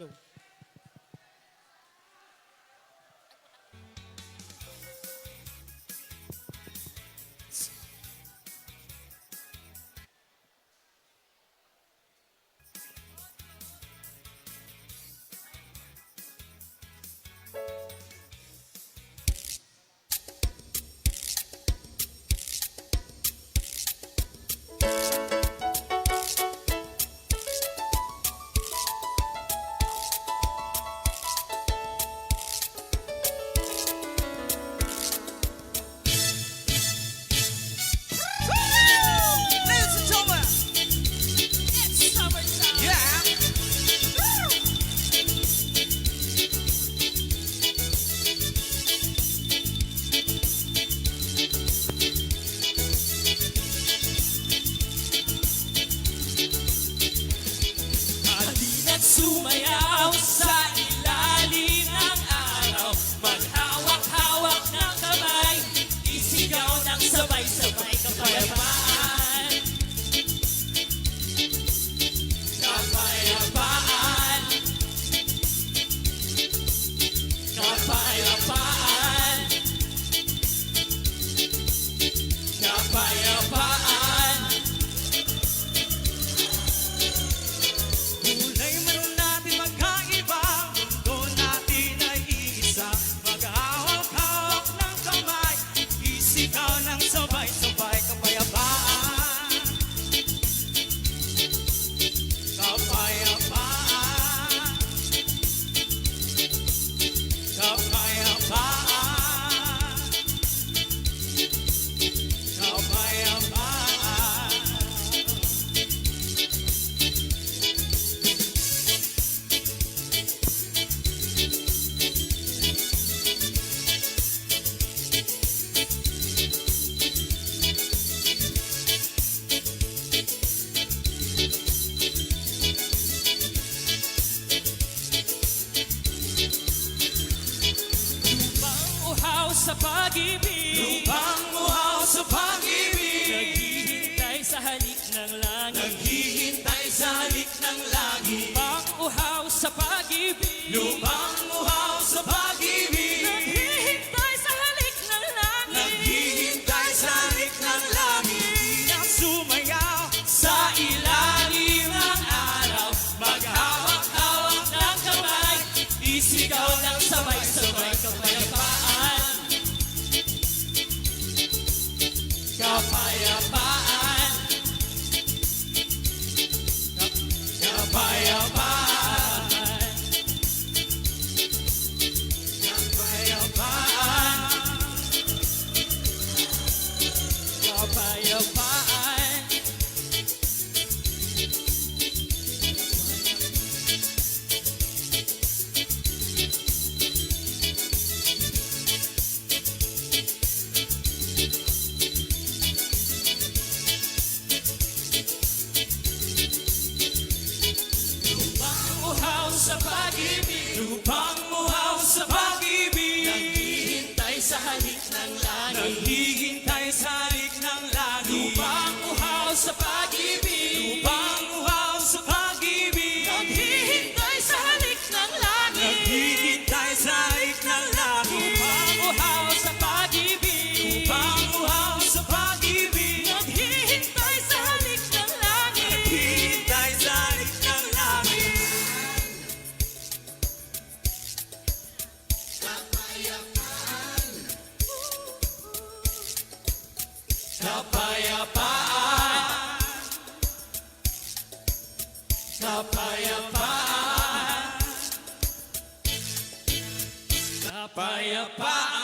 Hello. Ladies and gentlemen, it's summertime. Yeah. Halina't sumayaw sa ilalim ng araw. Maghawak-hawak ng kamay, isigaw ng sabay-sabay kapayapaan. Kapayapaan. Kapayapaan. Kapayapaan. Kulay man natin magkaiba, mundo natin ay iisa. Maghahawak-hawak ng kamay, isigaw ng sabay-sabay kapayapaan. Kapayapaan. Kapayapaan. Kapayapaan. Uhaw sa pag-ibig, lupang uhaw sa pag-ibig, naghihintay sa halik ng langit, naghihintay sa halik ng langit. Lupang uhaw sa pag-ibig, lupang uhaw sa pag-ibig, naghihintay sa halik ng langit, naghihintay sa halik ng langit. Na sumayaw sa ilalim ng araw, maghawak-hawak ng kamay, isigaw ng sabay-sabay kapayapaan. Kapayapaan. Kapayapaan. Kapayapaan. Kapayapaan. Uhaw sa pag-ibig, lupang uhaw sa pag-ibig, naghihintay sa halik ng langit, naghihintay sa halik ng langit. Lupang uhaw sa pag-ibig, lupang uhaw sa pag-ibig, naghihintay sa halik ng langit, naghihintay sa halik ng langit. Lupang uhaw sa pag-ibig, lupang uhaw sa pag-ibig, naghihintay sa halik ng langit, naghihintay sa halik ng langit. Kapayapaan. Kapayapaan. Kapayapaan.